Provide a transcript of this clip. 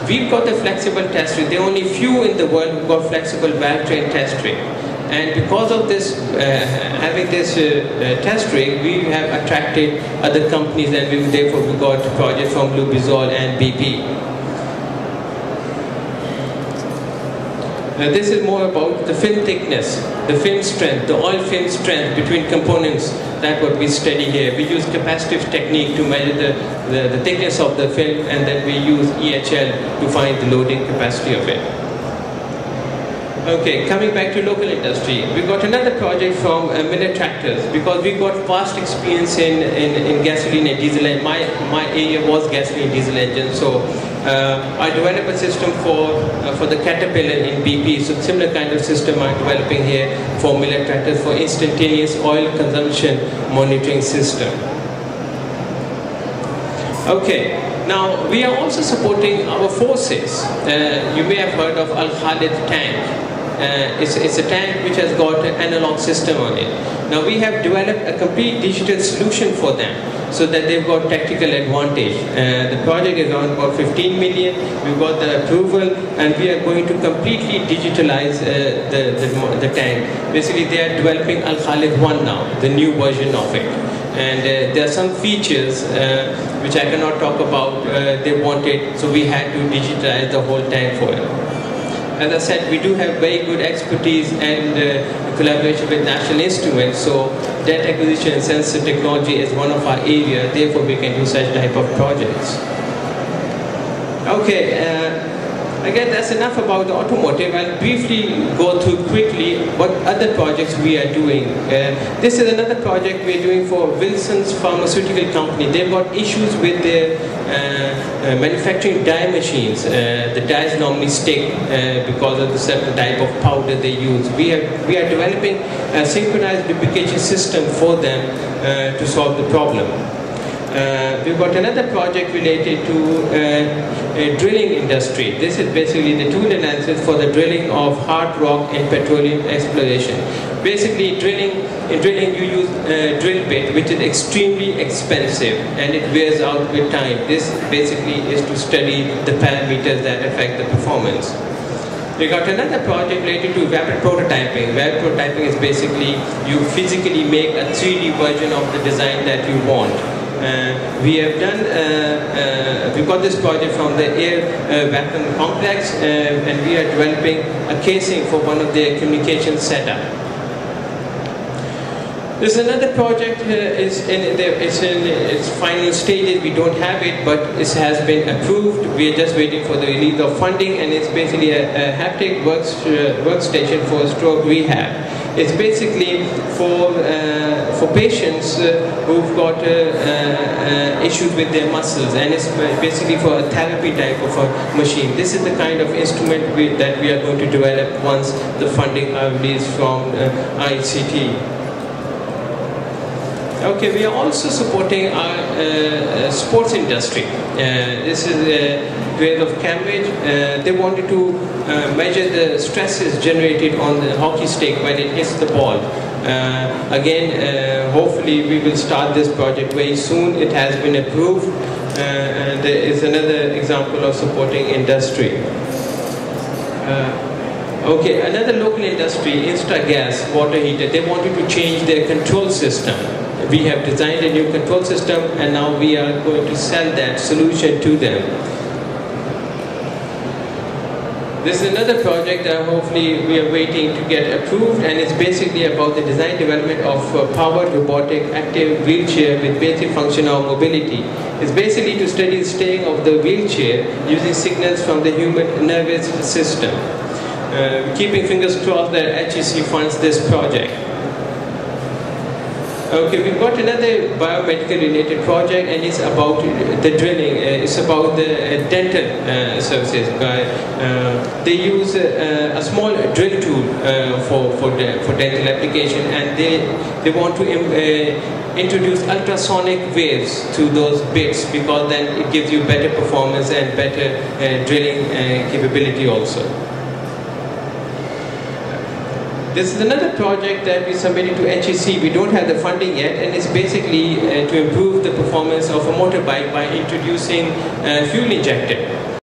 We've got the flexible test rig. There are only few in the world who've got flexible valve train test rig. And because of this, having this test rig, we have attracted other companies, and therefore we got projects from Lubrizol and BP. This is more about the film thickness, the film strength, the oil film strength between components. That's what we study here. We use capacitive technique to measure the thickness of the film, and then we use EHL to find the loading capacity of it. Okay, coming back to local industry, we got another project from Miller Tractors, because we got vast experience in gasoline and diesel, and my area was gasoline and diesel engine. So I developed a system for the Caterpillar in BP. So similar kind of system I'm developing here for Miller Tractors for instantaneous oil consumption monitoring system. Okay, now we are also supporting our forces. You may have heard of Al Khalid tank. It's a tank which has got an analog system on it. Now we have developed a complete digital solution for them, so that they've got tactical advantage. The project is around about 15 million. We've got the approval, and we are going to completely digitalize the tank. Basically, they are developing Al Khalid 1 now, the new version of it. And there are some features which I cannot talk about. They wanted, so we had to digitalize the whole tank for it. As I said, we do have very good expertise and collaboration with National Instruments, so data acquisition and sensor technology is one of our areas, therefore we can do such type of projects. Okay, again, that's enough about the automotive. I'll briefly go through quickly what other projects we are doing. This is another project we're doing for Wilson's Pharmaceutical Company. They've got issues with their manufacturing dye machines. The dyes normally stick because of the certain type of powder they use. We are developing a synchronized lubrication system for them to solve the problem. We've got another project related to drilling industry. This is basically the tool analysis for the drilling of hard rock and petroleum exploration. Basically, in drilling you use drill bit, which is extremely expensive and it wears out with time. This basically is to study the parameters that affect the performance. We got another project related to rapid prototyping. Rapid prototyping is basically you physically make a 3D version of the design that you want. We have done, we got this project from the Air Weapon Complex, and we are developing a casing for one of their communication setup. There's another project, it's in its final stages. We don't have it, but it has been approved. We are just waiting for the release of funding, and it's basically a haptic workstation for stroke rehab. It's basically for patients who've got issues with their muscles, and it's basically for a therapy type of a machine. This is the kind of instrument that we are going to develop once the funding are released from ICT. Okay, we are also supporting our sports industry. This is Grace of Cambridge. They wanted to measure the stresses generated on the hockey stick when it hits the ball. Again, hopefully we will start this project very soon. It has been approved, and there is another example of supporting industry. Okay, another local industry, Instagas water heater. They wanted to change their control system. We have designed a new control system, and now we are going to sell that solution to them. This is another project that hopefully we are waiting to get approved, and it's basically about the design development of powered robotic active wheelchair with basic functional mobility. It's basically to study the steering of the wheelchair using signals from the human nervous system. Keeping fingers crossed that HEC funds this project. Okay, we've got another biomedical related project, and it's about the drilling. It's about the dental services. They use a small drill tool for dental application, and they want to introduce ultrasonic waves to those bits, because then it gives you better performance and better drilling capability also. This is another project that we submitted to HEC. We don't have the funding yet, and it's basically to improve the performance of a motorbike by introducing fuel injector.